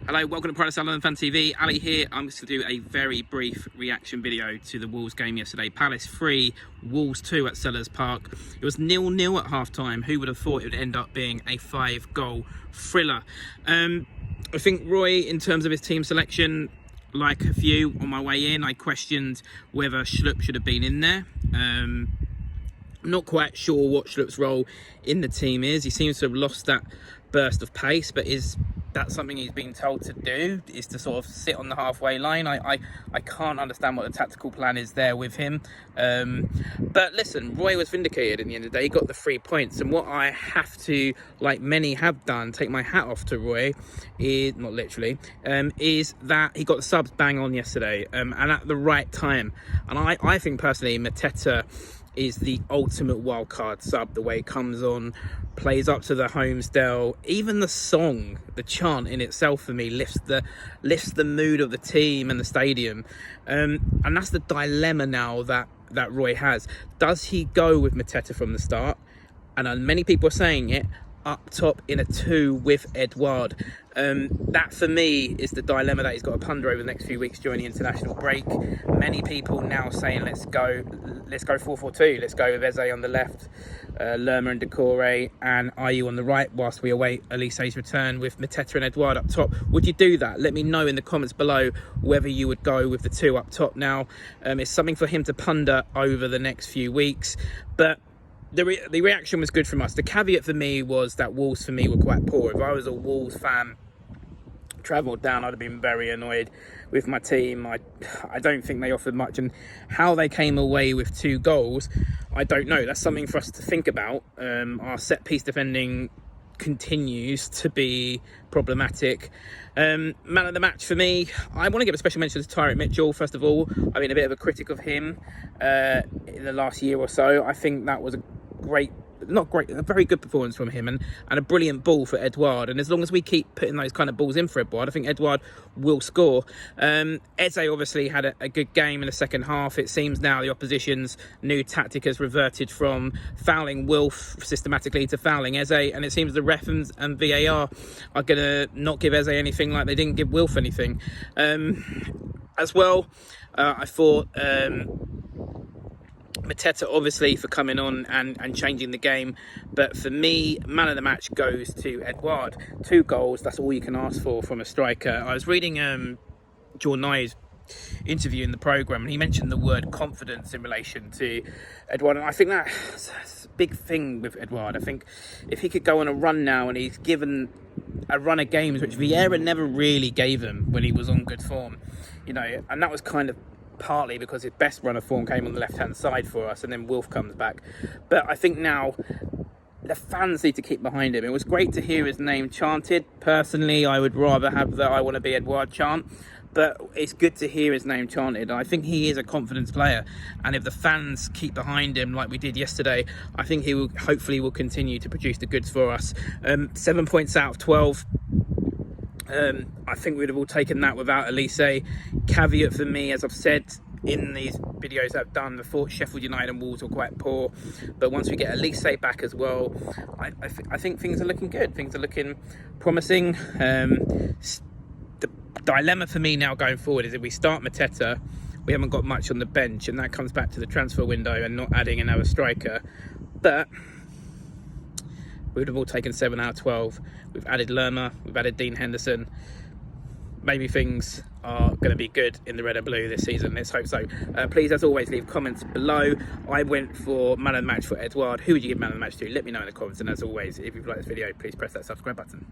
Hello, welcome to Pride Sunderland Fan TV. Ali here. I'm just going to do a very brief reaction video to the Wolves game yesterday. Palace 3, Wolves 2 at Selhurst Park. It was 0-0 at half-time. Who would have thought it would end up being a 5-goal thriller? I think Roy, in terms of his team selection, like a few on my way in, I questioned whether Schlupp should have been in there. I'm not quite sure what Schlupp's role in the team is. He seems to have lost that burst of pace, but is that something he's been told to do, is to sort of sit on the halfway line? I can't understand what the tactical plan is there with him. But listen, Roy was vindicated in the end of the day. He got the 3 points, and what I have to, like many have done, take my hat off to Roy, is, not literally, is that he got the subs bang on yesterday, and at the right time. And I think personally Mateta is the ultimate wildcard sub. The way it comes on, plays up to the Homesdale, even the song, the chant in itself for me lifts the mood of the team and the stadium, and that's the dilemma now that Roy has. Does he go with Mateta from the start? And many people are saying it, up top in a 2 with Edouard. That for me is the dilemma that he's got to ponder over the next few weeks during the international break. Many people now saying let's go 4-4-2. Let's go with Eze on the left, Lerma and Decore, and Ayew on the right, whilst we await Elise's return with Mateta and Edouard up top. Would you do that? Let me know in the comments below whether you would go with the 2 up top now. It's something for him to ponder over the next few weeks, but the reaction was good from us. The caveat for me was that Wolves for me were quite poor. If I was a Wolves fan, travelled down, I'd have been very annoyed with my team. I don't think they offered much, and how they came away with 2 goals, I don't know. That's something for us to think about. Our set piece defending continues to be problematic. Man of the match for me, I want to give a special mention to Tyrick Mitchell. First of all, I've been a bit of a critic of him in the last year or so. I think that was a very good performance from him, and a brilliant ball for Edouard. And as long as we keep putting those kind of balls in for Edouard, I think Edouard will score. Eze obviously had a good game in the second half. It seems now the opposition's new tactic has reverted from fouling Wilf systematically to fouling Eze, and it seems the ref and VAR are going to not give Eze anything like they didn't give Wilf anything. As well, I thought Mateta obviously for coming on and changing the game, but for me, man of the match goes to Edouard. 2 goals, that's all you can ask for from a striker. I was reading John Nye's interview in the programme, and he mentioned the word confidence in relation to Edouard, and I think that's a big thing with Edouard. I think if he could go on a run now, and he's given a run of games which Vieira never really gave him when he was on good form, you know, and that was kind of partly because his best run of form came on the left-hand side for us, and then Wolf comes back. But I think now the fans need to keep behind him. It was great to hear his name chanted. Personally, I would rather have the I want to be Edouard chant, but it's good to hear his name chanted. I think he is a confidence player, and if the fans keep behind him like we did yesterday, I think he will hopefully continue to produce the goods for us. 7 points out of 12. I think we'd have all taken that without Elise. Caveat for me, as I've said in these videos I've done, the thought Sheffield United and Wolves were quite poor, but once we get Elise back as well, I think things are looking good. Things are looking promising. The dilemma for me now going forward is if we start Mateta, we haven't got much on the bench, and that comes back to the transfer window and not adding another striker. But we would have all taken 7 out of 12. We've added Lerma, we've added Dean Henderson. Maybe things are going to be good in the red and blue this season. Let's hope so. Please, as always, leave comments below. I went for man of the match for Edouard. Who would you give man of the match to? Let me know in the comments. And as always, if you've liked this video, please press that subscribe button.